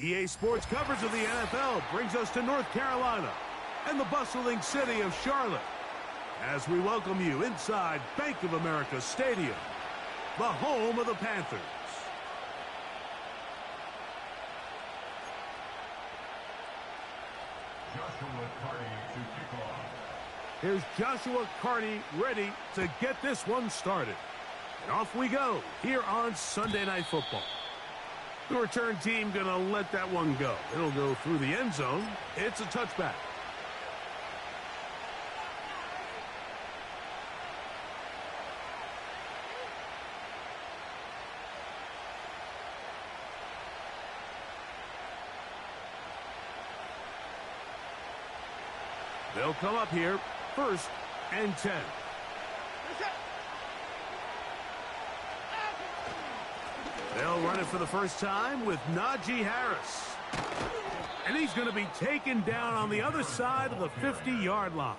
EA Sports coverage of the NFL brings us to North Carolina and the bustling city of Charlotte as we welcome you inside Bank of America Stadium, the home of the Panthers. Here's Joshua Carty ready to get this one started. And off we go here on Sunday Night Football. The return team going to let that one go. It'll go through the end zone. It's a touchback. They'll come up here, 1st and 10. They'll run it for the first time with Najee Harris. And he's going to be taken down on the other side of the 50-yard line.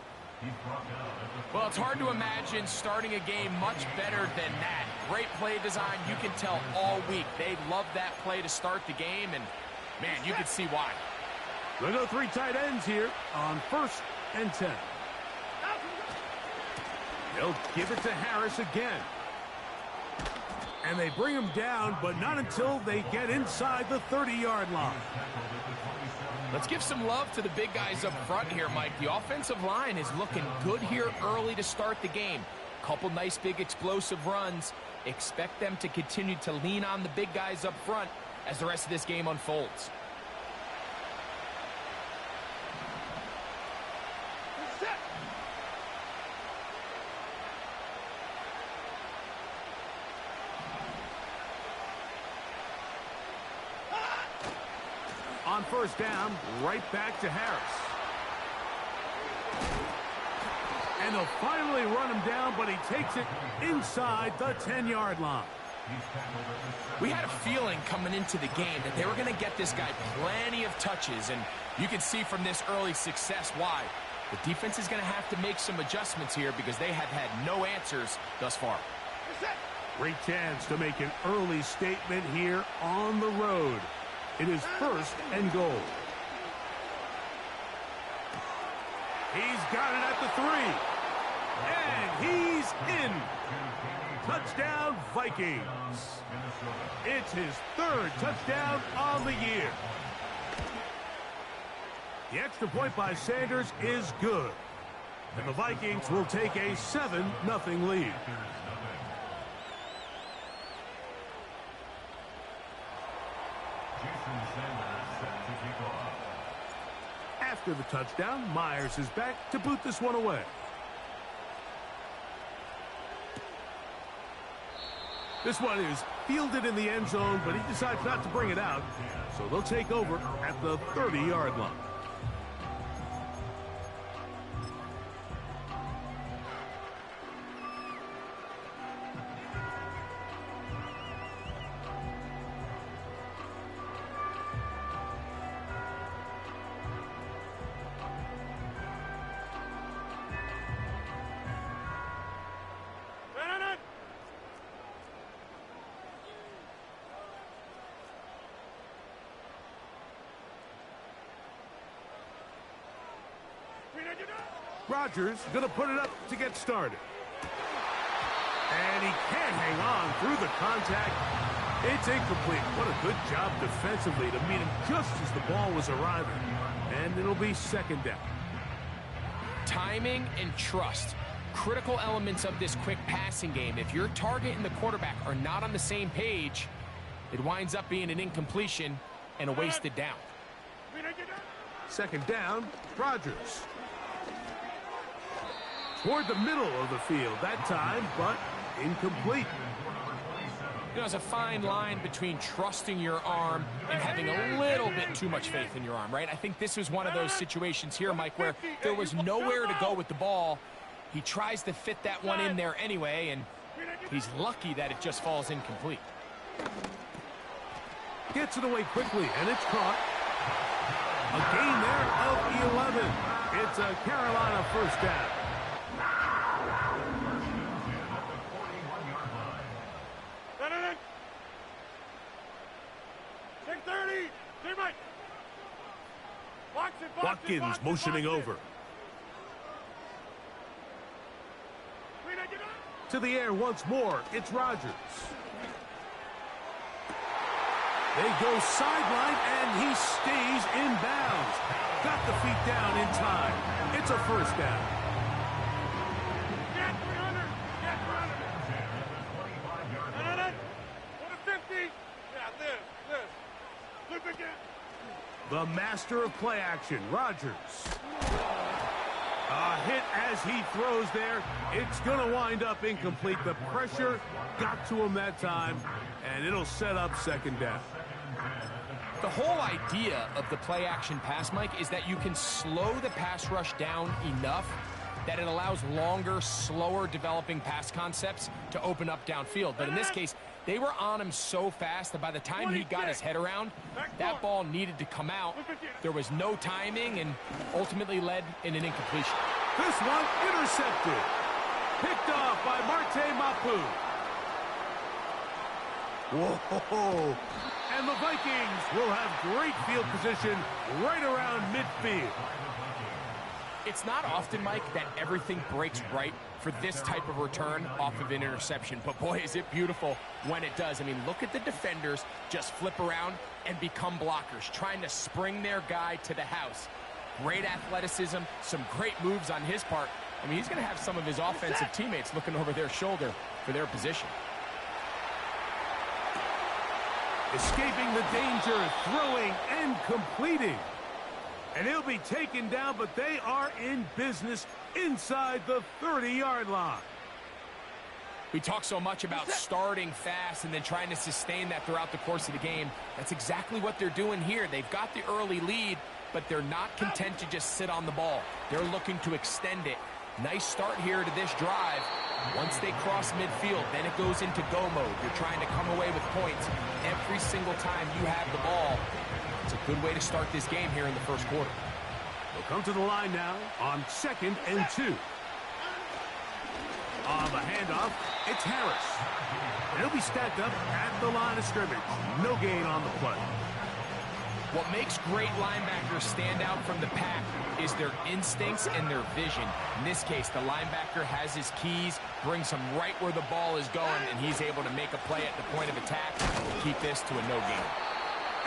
Well, it's hard to imagine starting a game much better than that. Great play design. You can tell all week they love that play to start the game, and, man, you can see why. They'll go 3 tight ends here on 1st and 10. They'll give it to Harris again. And they bring him down, but not until they get inside the 30-yard line. Let's give some love to the big guys up front here, Mike. The offensive line is looking good here early to start the game. Couple nice big explosive runs. Expect them to continue to lean on the big guys up front as the rest of this game unfolds. On 1st down, right back to Harris. And they'll finally run him down, but he takes it inside the 10-yard line. We had a feeling coming into the game that they were going to get this guy plenty of touches, and you can see from this early success why. The defense is going to have to make some adjustments here because they have had no answers thus far. Great chance to make an early statement here on the road. It is 1st and goal. He's got it at the 3. And he's in. Touchdown, Vikings. It's his 3rd touchdown on the year. The extra point by Sanders is good. And the Vikings will take a 7-0 lead. After the touchdown, Myers is back to boot this one away. This one is fielded in the end zone, but he decides not to bring it out, so they'll take over at the 30-yard line. Rodgers going to put it up to get started. And he can't hang on through the contact. It's incomplete. What a good job defensively to meet him just as the ball was arriving. And it'll be 2nd down. Timing and trust. Critical elements of this quick passing game. If your target and the quarterback are not on the same page, it winds up being an incompletion and a wasted down. 2nd down, Rodgers. Toward the middle of the field that time, but incomplete. You know, there's a fine line between trusting your arm and having a little bit too much faith in your arm, right? I think this was one of those situations here, Mike, where there was nowhere to go with the ball. He tries to fit that one in there anyway, and he's lucky that it just falls incomplete. Gets it away quickly, and it's caught. A gain there of 11. It's a Carolina 1st down. Watkins motioning over. To the air once more. It's Rodgers. They go sideline, and he stays in bounds. Got the feet down in time. It's a first down. Get 300. Get 300. 150. Yeah, this. Look again. The master of play action, Rodgers. A hit as he throws there. It's going to wind up incomplete. The pressure got to him that time, and it'll set up second down. The whole idea of the play action pass, Mike, is that you can slow the pass rush down enough that it allows longer, slower developing pass concepts to open up downfield. But in this case, they were on him so fast that by the time he got his head around, that ball needed to come out. There was no timing and ultimately led in an incompletion. This one intercepted. Picked off by Marte Mapu. Whoa. And the Vikings will have great field position right around midfield. It's not often, Mike, that everything breaks right for this type of return off of an interception. But, boy, is it beautiful when it does. I mean, look at the defenders just flip around and become blockers, trying to spring their guy to the house. Great athleticism, some great moves on his part. I mean, he's going to have some of his offensive teammates looking over their shoulder for their position. Escaping the danger, throwing and completing. And he'll be taken down, but they are in business inside the 30-yard line. We talk so much about starting fast and then trying to sustain that throughout the course of the game. That's exactly what they're doing here. They've got the early lead, but they're not content to just sit on the ball. They're looking to extend it. Nice start here to this drive. Once they cross midfield, then it goes into go mode. You're trying to come away with points every single time you have the ball. It's a good way to start this game here in the first quarter. They'll come to the line now on 2nd and 2. On the handoff, it's Harris. And he'll be stacked up at the line of scrimmage. No gain on the play. What makes great linebackers stand out from the pack is their instincts and their vision. In this case, the linebacker has his keys, brings him right where the ball is going, and he's able to make a play at the point of attack to keep this to a no gain.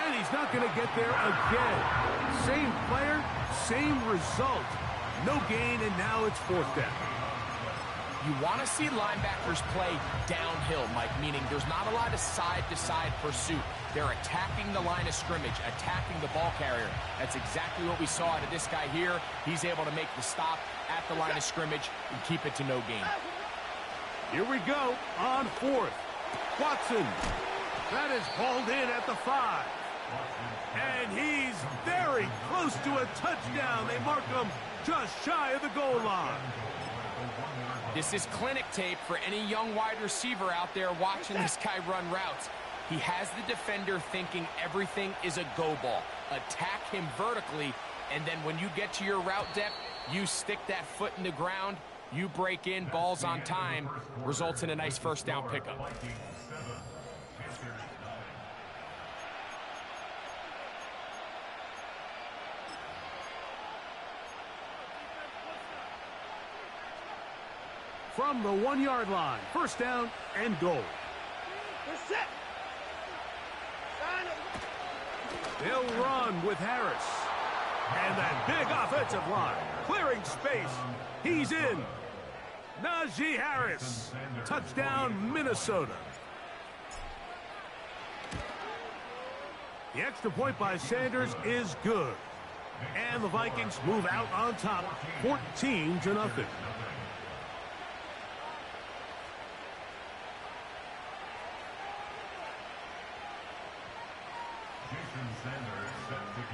And he's not going to get there again. Same player, same result. No gain, and now it's 4th down. You want to see linebackers play downhill, Mike, meaning there's not a lot of side-to-side pursuit. They're attacking the line of scrimmage, attacking the ball carrier. That's exactly what we saw out of this guy here. He's able to make the stop at the line of scrimmage and keep it to no gain. Here we go on 4th. Watson. That is hauled in at the 5. And he's very close to a touchdown. They mark him just shy of the goal line. This is clinic tape for any young wide receiver out there watching this guy run routes. He has the defender thinking everything is a go ball. Attack him vertically, and then when you get to your route depth, you stick that foot in the ground, you break in, balls on time, results in a nice first down pickup. From the 1-yard line, first down and goal. They'll run with Harris. And that big offensive line, clearing space. He's in. Najee Harris. Touchdown, Minnesota. The extra point by Sanders is good. And the Vikings move out on top, 14-0.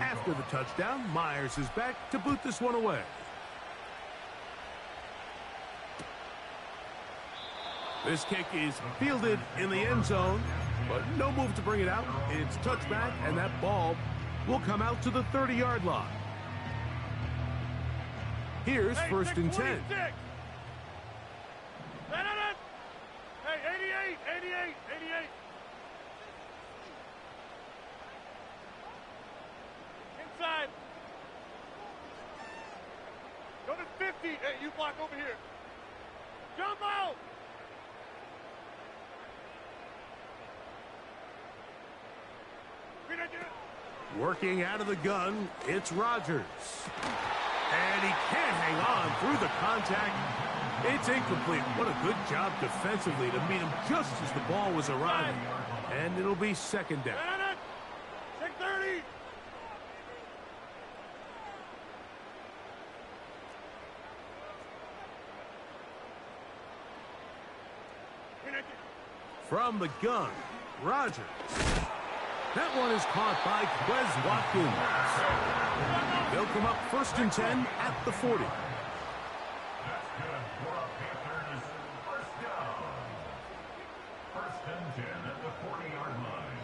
After the touchdown, Myers is back to boot this one away. This kick is fielded in the end zone, but no move to bring it out. It's touchback, and that ball will come out to the 30-yard line. Here's 1st and 10. Hey, 88, 88, 88. Inside. block over here. Jump out. Working out of the gun, it's Rodgers. And he can't hang on through the contact. It's incomplete. What a good job defensively to meet him just as the ball was arriving. And it'll be second down. 6:30. From the gun, Rodgers. That one is caught by Quez Watkins. They'll come up 1st and 10 at the 40. That's good for a Panthers first down. 1st and 10 at the 40-yard line.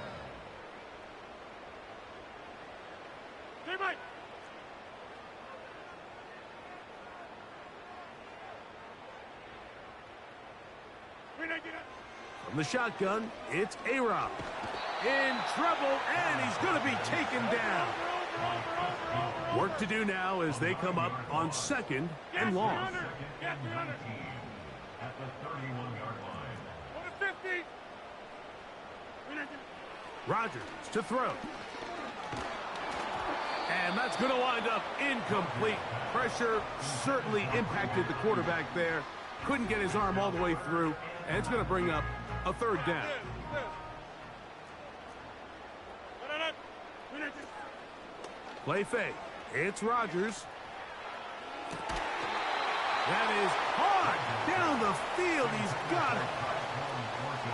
Hey, Mike. From the shotgun, it's A-Rob. In trouble, and he's going to be taken down. Work to do now as they come up on 2nd and long. At the 31-yard line. 50. Rodgers to throw. And that's going to wind up incomplete. Pressure certainly impacted the quarterback there. Couldn't get his arm all the way through, and it's going to bring up a 3rd down. Play fake. It's Rodgers. That is hard down the field. He's got it.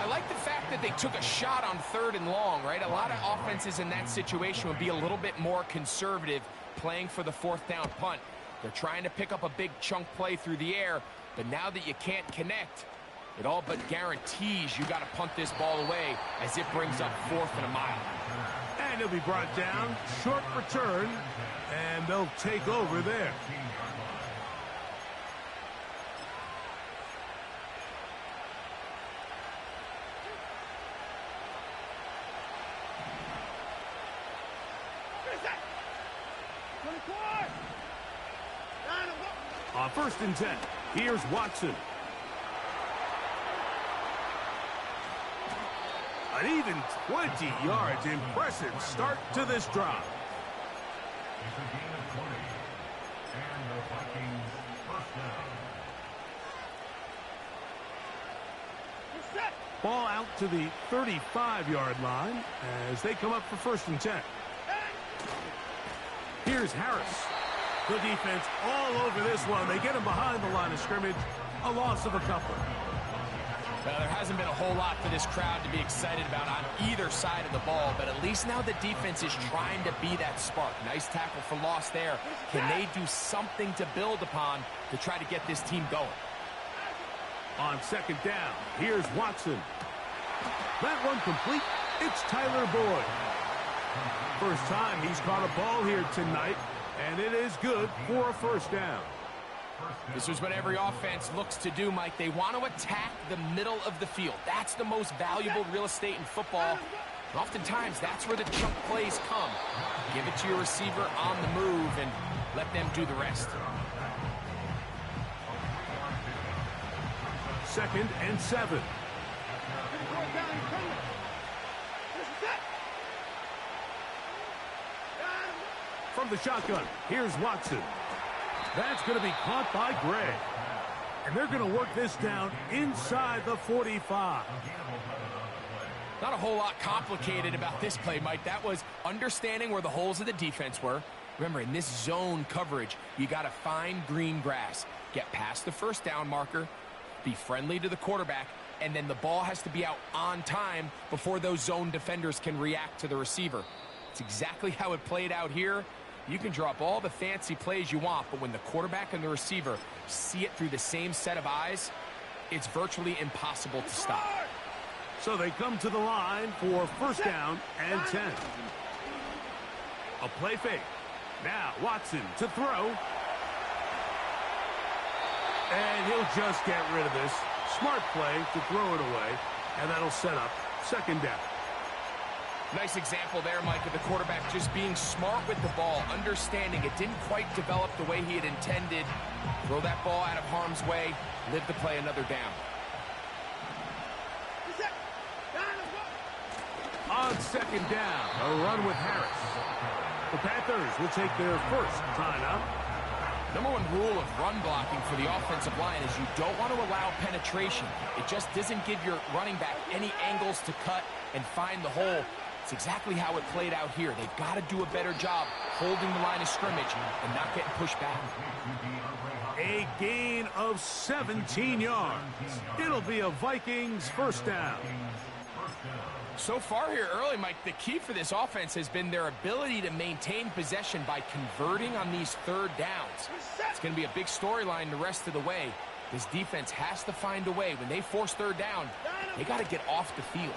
I like the fact that they took a shot on 3rd and long, right? A lot of offenses in that situation would be a little bit more conservative playing for the 4th down punt. They're trying to pick up a big chunk play through the air, but now that you can't connect, it all but guarantees you got to punt this ball away as it brings up 4th and a mile. And he'll be brought down. Short return, and they'll take over there. On 1st and 10, here's Watson. An even 20 yards. Impressive start to this drive. It's a gain of 20. And the Vikings first down. Ball out to the 35-yard line as they come up for 1st and 10. Here's Harris. The defense all over this one. They get him behind the line of scrimmage. A loss of a couple. Well, there hasn't been a whole lot for this crowd to be excited about on either side of the ball, but at least now the defense is trying to be that spark. Nice tackle for loss there. Can they do something to build upon to try to get this team going? On 2nd down, here's Watson. That one complete. It's Tyler Boyd. First time he's caught a ball here tonight, and it is good for a 1st down. This is what every offense looks to do, Mike. They want to attack the middle of the field. That's the most valuable real estate in football. And oftentimes, that's where the chunk plays come. Give it to your receiver on the move and let them do the rest. 2nd and 7. From the shotgun, here's Watson. That's going to be caught by Gray. And they're going to work this down inside the 45. Not a whole lot complicated about this play, Mike. That was understanding where the holes of the defense were. Remember, in this zone coverage, you got to find green grass. Get past the 1st down marker, be friendly to the quarterback, and then the ball has to be out on time before those zone defenders can react to the receiver. It's exactly how it played out here. You can drop all the fancy plays you want, but when the quarterback and the receiver see it through the same set of eyes, it's virtually impossible to stop. So they come to the line for 1st down and 10. A play fake. Now Watson to throw. And he'll just get rid of this. Smart play to throw it away, and that'll set up 2nd down. Nice example there, Mike, of the quarterback just being smart with the ball, understanding it didn't quite develop the way he had intended. Throw that ball out of harm's way, live to play another down. On second down, a run with Harris. The Panthers will take their first timeout. Number one rule of run blocking for the offensive line is you don't want to allow penetration. It just doesn't give your running back any angles to cut and find the hole. It's exactly how it played out here. They've got to do a better job holding the line of scrimmage and not getting pushed back. A gain of 17 yards. It'll be a Vikings first down. So far here early, Mike, the key for this offense has been their ability to maintain possession by converting on these third downs. It's going to be a big storyline the rest of the way. This defense has to find a way. When they force third down, they got to get off the field.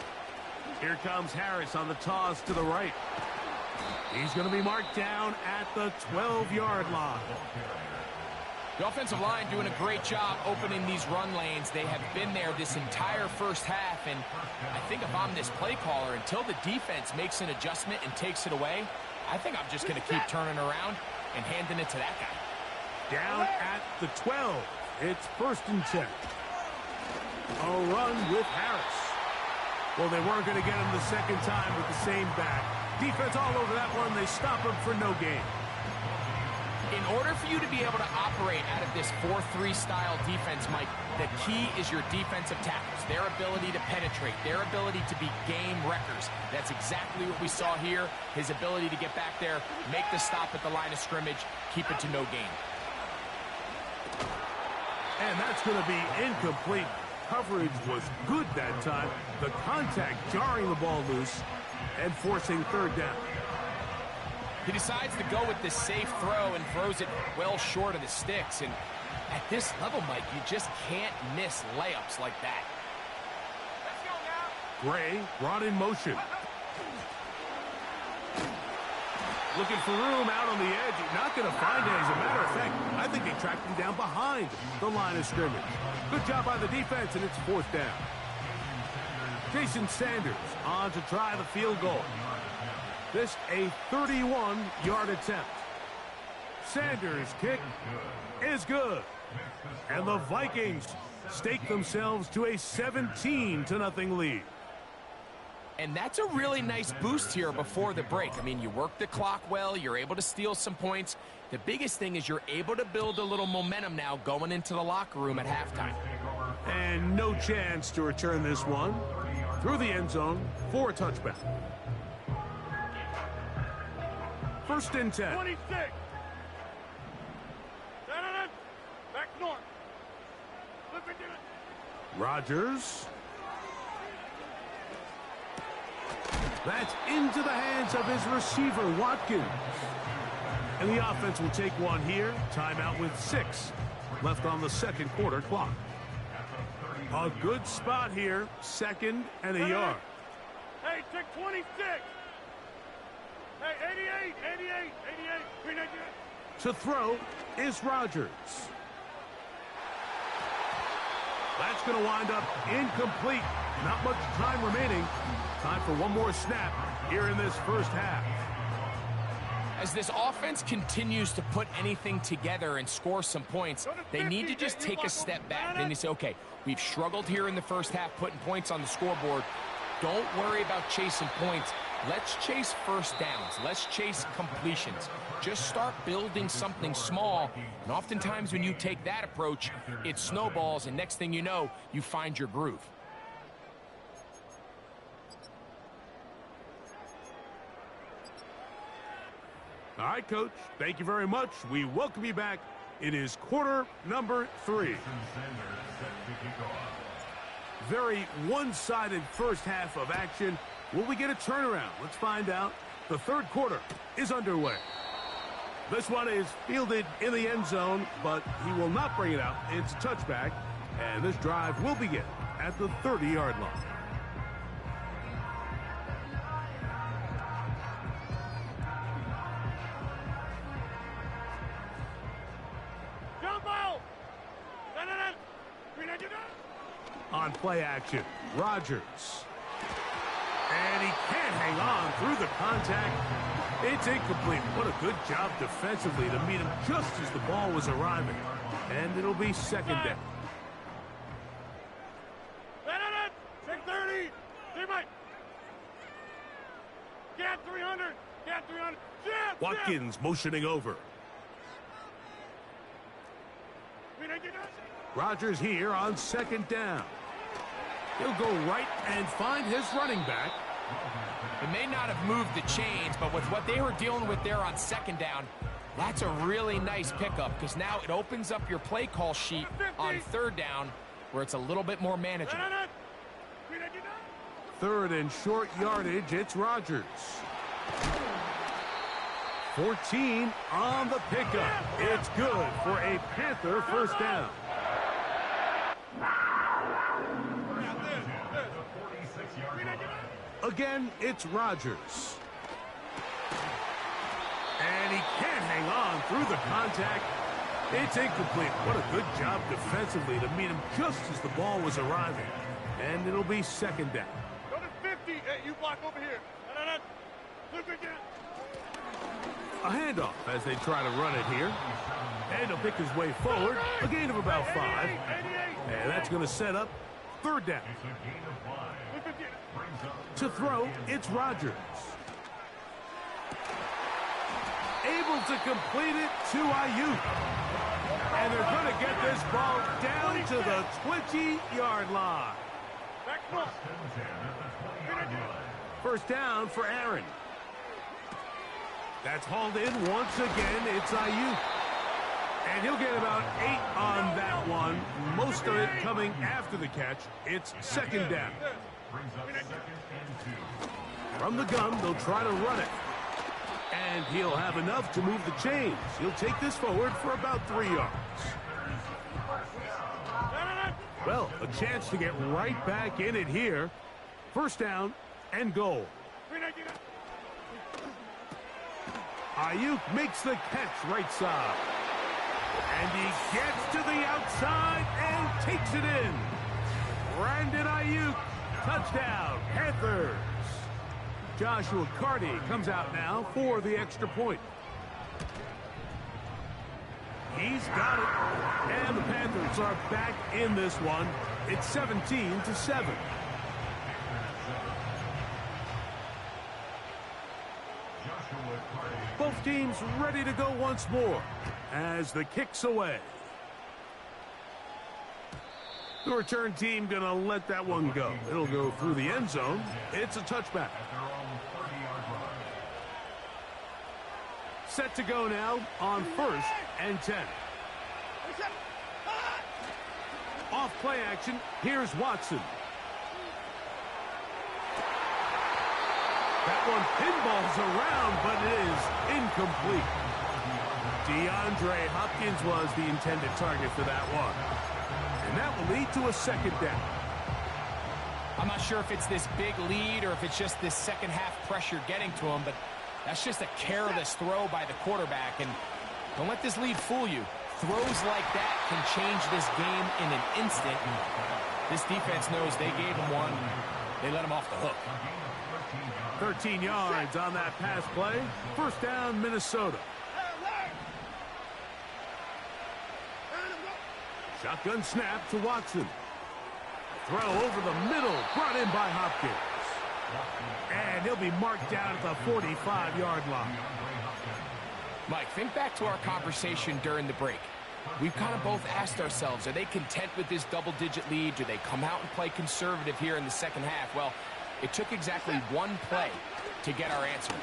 Here comes Harris on the toss to the right. He's going to be marked down at the 12-yard line. The offensive line doing a great job opening these run lanes. They have been there this entire first half, and I think if I'm this play caller, until the defense makes an adjustment and takes it away, I think I'm just going to keep turning around and handing it to that guy. Down at the 12. It's first and 10. A run with Harris. Well, they weren't going to get him the second time with the same back. Defense all over that one. They stop him for no gain. In order for you to be able to operate out of this 4-3 style defense, Mike, the key is your defensive tackles, their ability to penetrate, their ability to be game wreckers. That's exactly what we saw here, his ability to get back there, make the stop at the line of scrimmage, keep it to no gain. And that's going to be incomplete. Coverage was good that time. The contact jarring the ball loose and forcing third down. He decides to go with this safe throw and throws it well short of the sticks. And at this level, Mike, you just can't miss layups like that. Gray brought in motion. Looking for room out on the edge. Not going to find it. As a matter of fact, I think they tracked him down behind the line of scrimmage. Good job by the defense, and it's fourth down. Jason Sanders on to try the field goal. This a 31-yard attempt. Sanders' kick is good. And the Vikings stake themselves to a 17-0 lead. And that's a really nice boost here before the break. I mean, you work the clock well. You're able to steal some points. The biggest thing is you're able to build a little momentum now going into the locker room at halftime. And no chance to return this one through the end zone for a touchback. First and 10. 26. Back north. Look at it. Rodgers. That's into the hands of his receiver, Watkins. And the offense will take one here. Timeout with 6 left on the second quarter clock. A good spot here. Second and a yard. Hey, check 26. Hey, 88. To throw is Rodgers. That's going to wind up incomplete. Not much time remaining. Time for one more snap here in this first half. As this offense continues to put anything together and score some points, they need to just take a step back. Then they say, okay, we've struggled here in the first half putting points on the scoreboard. Don't worry about chasing points. Let's chase first downs. Let's chase completions. Just start building something small. And oftentimes when you take that approach, it snowballs, and next thing you know, you find your groove. All right, Coach. Thank you very much. We welcome you back. It is quarter number 3. Very one-sided first half of action. Will we get a turnaround? Let's find out. The third quarter is underway. This one is fielded in the end zone, but he will not bring it out. It's a touchback, and this drive will begin at the 30-yard line. On play action, Rodgers. And he can't hang on through the contact. It's incomplete. What a good job defensively to meet him just as the ball was arriving. And it'll be second down. Take 30. Teammate. Get 300. Get 300. Watkins motioning over. Rodgers here on second down. He'll go right and find his running back. It may not have moved the chains, but with what they were dealing with there on second down, that's a really nice pickup because now it opens up your play call sheet on third down where it's a little bit more manageable. Third and short yardage, it's Rodgers. 14 on the pickup. It's good for a Panther first down. Again, it's Rodgers. And he can't hang on through the contact. It's incomplete. What a good job defensively to meet him just as the ball was arriving. And it'll be second down. Go to 50. Hey, you block over here. A handoff as they try to run it here. And he'll pick his way forward. A gain of about 5. And that's going to set up third down. To throw, it's Rodgers. Able to complete it to Ayuk. And they're going to get this ball down to the 20-yard line. First down for Aaron. That's hauled in once again. It's Ayuk. And he'll get about 8 on that one. Most of it coming after the catch. It's second down. From the gun, they'll try to run it. And he'll have enough to move the chains. He'll take this forward for about 3 yards. Well, a chance to get right back in it here. First down and goal. Ayuk makes the catch right side. And he gets to the outside and takes it in. Brandon Ayuk, touchdown, Panthers. Joshua Carty comes out now for the extra point. He's got it. And the Panthers are back in this one. It's 17-7. Both teams ready to go once more as the kick's away. The return team going to let that one go. It'll go through the end zone. It's a touchback. Set to go now on first and 10. Off play action. Here's Watson. That one pinballs around, but it is incomplete. DeAndre Hopkins was the intended target for that one. And that will lead to a second down. I'm not sure if it's this big lead or if it's just this second half pressure getting to him, but that's just a careless throw by the quarterback. And don't let this lead fool you. Throws like that can change this game in an instant. And this defense knows they gave him one. They let him off the hook. 13 yards on that pass play. First down, Minnesota. Shotgun snap to Watson. Throw over the middle, brought in by Hopkins. And he'll be marked down at the 45-yard line. Mike, think back to our conversation during the break. We've kind of both asked ourselves, are they content with this double-digit lead? Do they come out and play conservative here in the second half? Well, it took exactly one play to get our answer.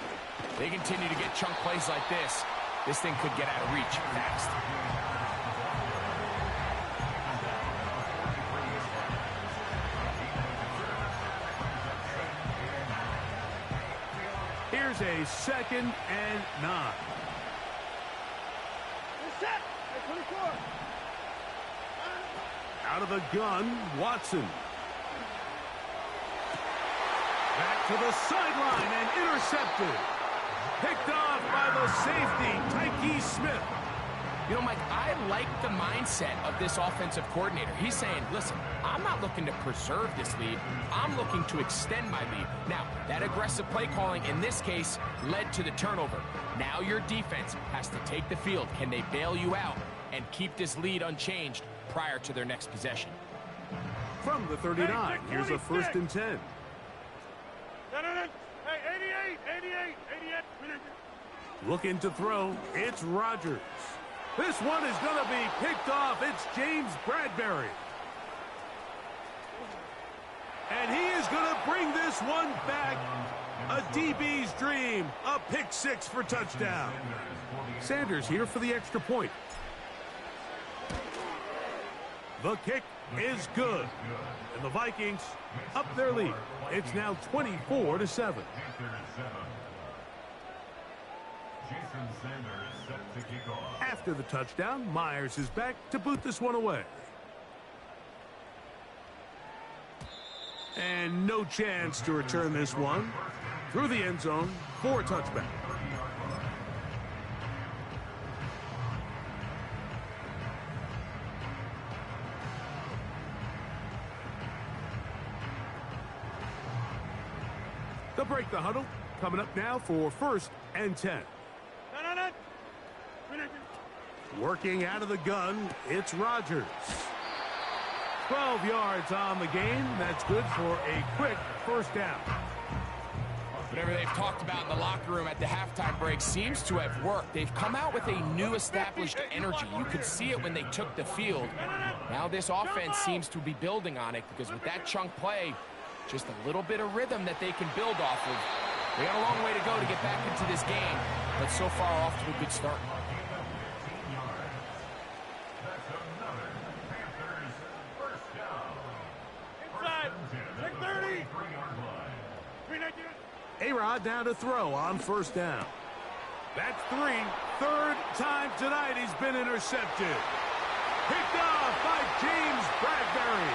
They continue to get chunk plays like this. This thing could get out of reach fast. Here's a 2nd and 9. Out of the gun, Watson. Back to the sideline and intercepted. Picked off by the safety, Tyke Smith. You know, Mike, I like the mindset of this offensive coordinator. He's saying, listen, I'm not looking to preserve this lead. I'm looking to extend my lead. Now, that aggressive play calling in this case led to the turnover. Now your defense has to take the field. Can they bail you out and keep this lead unchanged prior to their next possession? From the 39, here's a 1st and 10. Hey, 88. Looking to throw, it's Rodgers. This one is going to be picked off. It's James Bradbury. And he is going to bring this one back. A DB's dream. A pick 6 for touchdown. Sanders here for the extra point. The kick is good. And the Vikings up their lead. It's now 24-7. After the touchdown, Myers is back to boot this one away. And no chance to return this one through the end zone for a touchback. They'll break the huddle. Coming up now for 1st and 10. Working out of the gun, it's Rodgers. 12 yards on the game. That's good for a quick 1st down. Whatever they've talked about in the locker room at the halftime break seems to have worked. They've come out with a new established energy. You could see it when they took the field. Now this offense seems to be building on it because with that chunk play, just a little bit of rhythm that they can build off of. They got a long way to go to get back into this game, but so far off to a good start. A-Rod down to throw on 1st down. That's 3. 3rd time tonight he's been intercepted. Picked off by James Bradbury.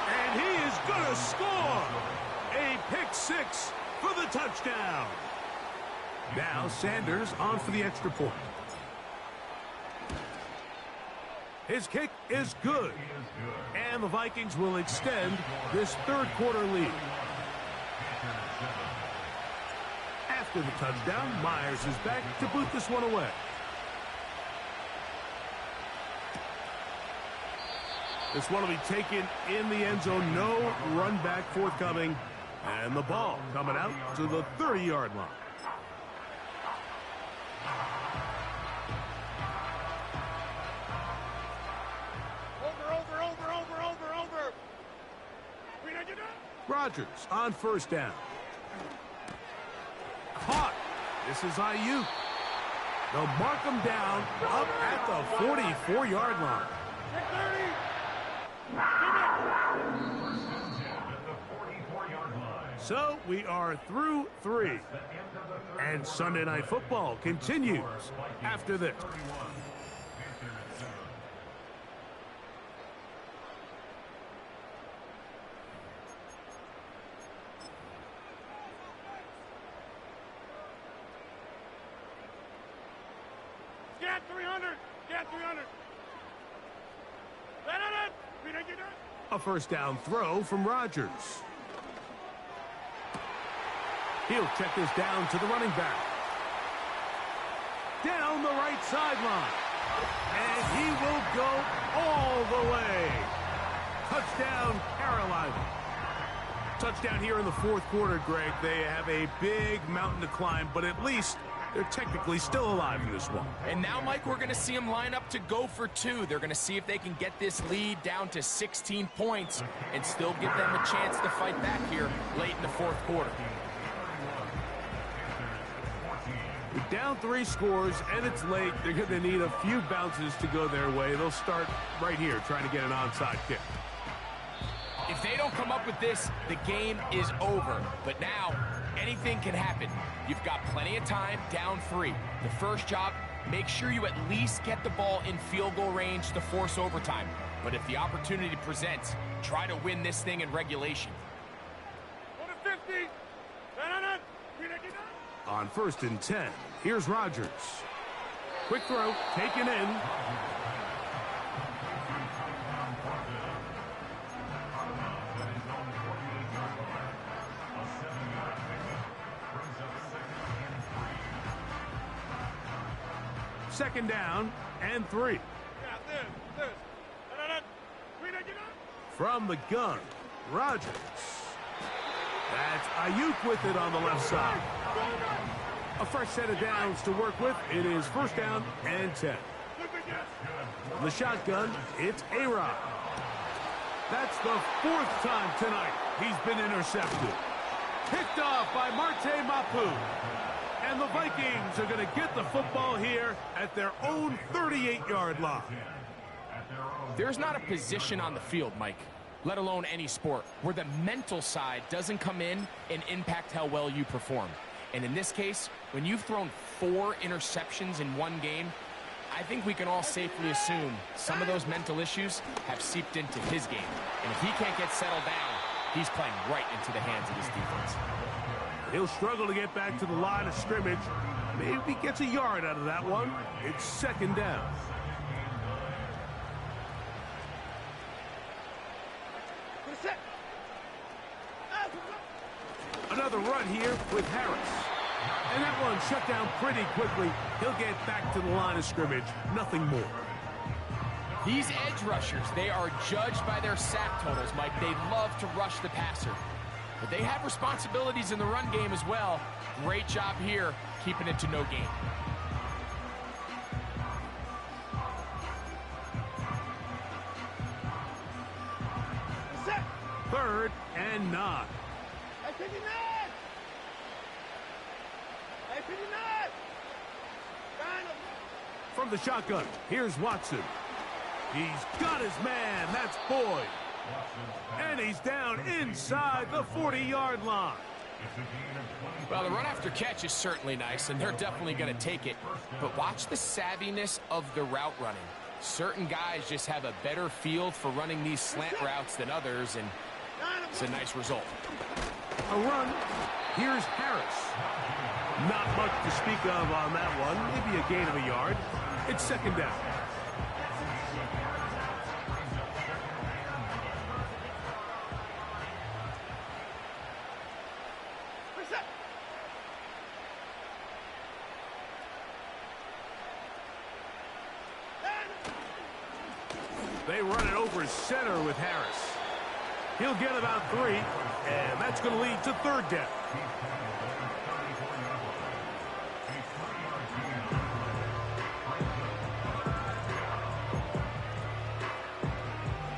And he is going to score. A pick 6 for the touchdown. Now Sanders on for the extra point. His kick is good. And the Vikings will extend this 3rd quarter lead. After the touchdown, Myers is back to boot this one away. This one will be taken in the end zone. No run back forthcoming. And the ball coming out to the 30-yard line. Over. Rodgers on 1st down. Caught. This is Ayuk. They'll mark him down up at the 44-yard line. So we are through 3. And Sunday Night Football continues after this. Get 300. A 1st down throw from Rodgers. He'll check this down to the running back. Down the right sideline. And he will go all the way. Touchdown, Carolina. Touchdown here in the 4th quarter, Greg. They have a big mountain to climb, but at least they're technically still alive in this one. And now, Mike, we're going to see them line up to go for 2. They're going to see if they can get this lead down to 16 points and still give them a chance to fight back here late in the 4th quarter. We're down 3 scores, and it's late. They're going to need a few bounces to go their way. They'll start right here trying to get an onside kick. If they don't come up with this, the game is over. But now, anything can happen. You've got plenty of time, down 3. The first job, make sure you at least get the ball in field goal range to force overtime. But if the opportunity presents, try to win this thing in regulation. Go to 50. On 1st and 10, here's Rodgers. Quick throw, taken in. Second down and 3. Yeah, this. From the gun, Rodgers. That's Ayuk with it on the left side. A fresh set of downs to work with. It is first down and 10. From the shotgun, it's A-Rod. That's the 4th time tonight he's been intercepted. Picked off by Marte Mapu. And the Vikings are going to get the football here at their own 38-yard line. There's not a position on the field, Mike, let alone any sport, where the mental side doesn't come in and impact how well you perform. And in this case, when you've thrown 4 interceptions in one game, I think we can all safely assume some of those mental issues have seeped into his game. And if he can't get settled down, he's playing right into the hands of his defense. He'll struggle to get back to the line of scrimmage. Maybe gets a yard out of that one. It's second down. Another run here with Harris. And that one shut down pretty quickly. He'll get back to the line of scrimmage. Nothing more. These edge rushers, they are judged by their sack totals, Mike. They love to rush the passer. But they have responsibilities in the run game as well. Great job here, keeping it to no gain. Third and 9. From the shotgun, here's Watson. He's got his man. That's Boyd. And he's down inside the 40-yard line. Well, the run after catch is certainly nice, and they're definitely going to take it. But watch the savviness of the route running. Certain guys just have a better feel for running these slant routes than others, and it's a nice result. A run. Here's Harris. Not much to speak of on that one. Maybe a gain of a yard. It's second down. They run it over center with Harris. He'll get about 3, and that's going to lead to third down.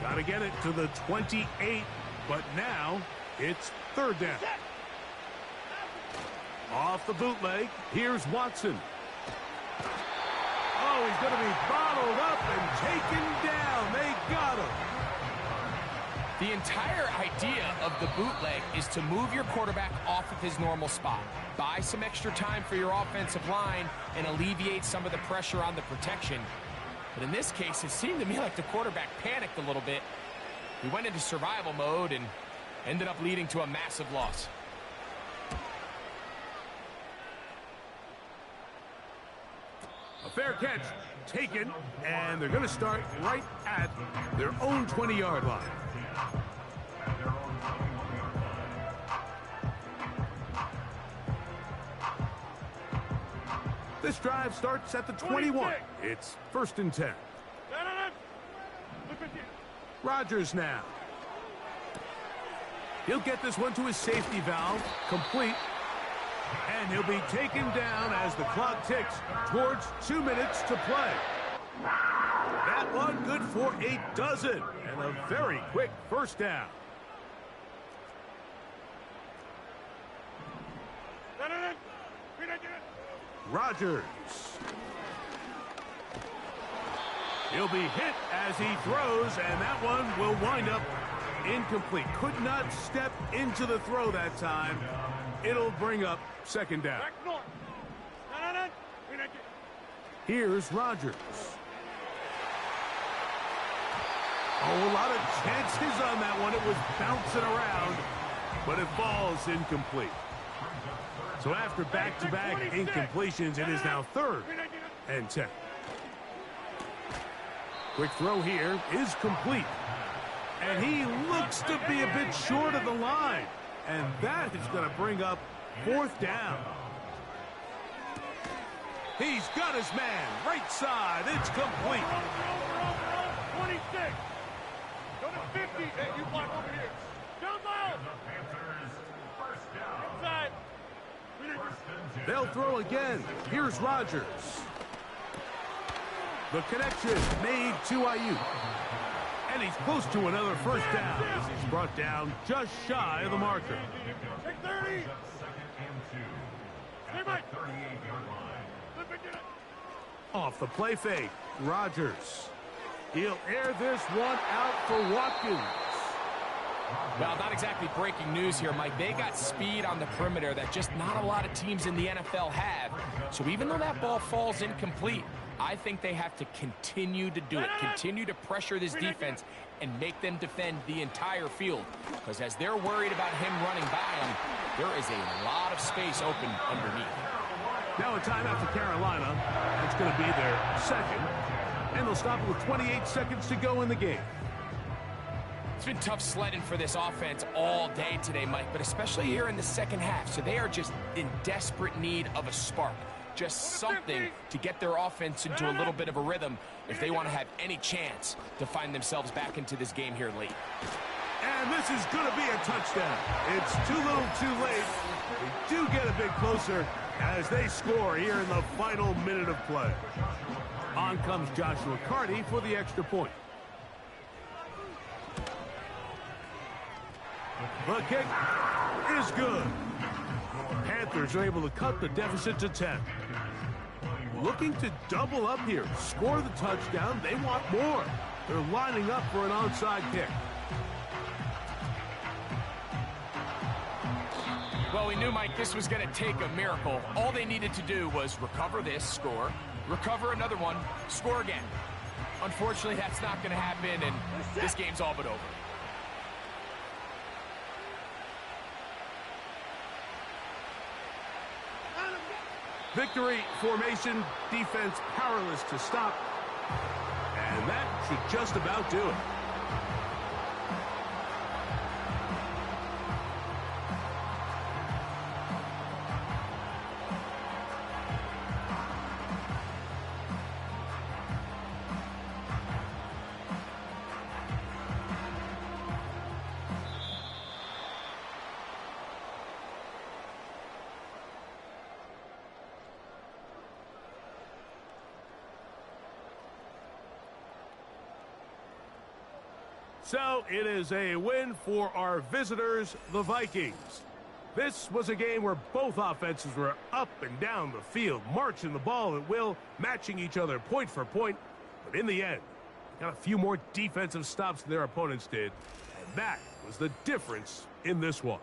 Got to get it to the 28, but now it's third down. Off the bootleg, here's Watson. Oh, he's going to be bottled up and taken down. They got him. The entire idea of the bootleg is to move your quarterback off of his normal spot. Buy some extra time for your offensive line and alleviate some of the pressure on the protection. But in this case, it seemed to me like the quarterback panicked a little bit. He went into survival mode and ended up leading to a massive loss. A fair catch taken, and they're going to start right at their own 20-yard line. This drive starts at the 21. It's first and 10. Rodgers now. He'll get this one to his safety valve, complete. And he'll be taken down as the clock ticks towards 2 minutes to play. That one good for a dozen, and a very quick first down. Rodgers. He'll be hit as he throws, and that one will wind up incomplete. Could not step into the throw that time. It'll bring up second down. Here's Rodgers. Oh, a lot of chances on that one. It was bouncing around, but it falls incomplete. So after back-to-back incompletions, it is now third and 10. Quick throw here is complete. And he looks to be a bit short of the line. And that is going to bring up 4th down. He's got his man. Right side. It's complete. Over. 26. Go to 50. Hey, you block over here. Down low. Inside. They'll throw again. Here's Rodgers. The connection made to Ayuk. And he's close to another 1st down as he's brought down just shy of the marker. Take 30. Hey, Mike. Off the play fake, Rodgers. He'll air this one out for Watkins. Well, not exactly breaking news here, Mike. They got speed on the perimeter that just not a lot of teams in the NFL have. So even though that ball falls incomplete, I think they have to continue to do it, continue to pressure this defense and make them defend the entire field. Because as they're worried about him running by them, there is a lot of space open underneath. Now a timeout for Carolina. That's going to be their 2nd. And they'll stop it with 28 seconds to go in the game. It's been tough sledding for this offense all day today, Mike, but especially here in the 2nd half. So they are just in desperate need of a spark. Just something to get their offense into a little bit of a rhythm if they want to have any chance to find themselves back into this game here late. And this is going to be a touchdown. It's too little too late. They do get a bit closer as they score here in the final minute of play. On comes Joshua Carty for the extra point. The kick is good. Panthers are able to cut the deficit to 10. Looking to double up here. Score the touchdown. They want more. They're lining up for an onside kick. Well, we knew, Mike, this was going to take a miracle. All they needed to do was recover this, score, recover another one, score again. Unfortunately, that's not going to happen, and this game's all but over. Victory formation, defense powerless to stop. And that should just about do it. So it is a win for our visitors, the Vikings. This was a game where both offenses were up and down the field, marching the ball at will, matching each other point for point. But in the end, got a few more defensive stops than their opponents did. And that was the difference in this one.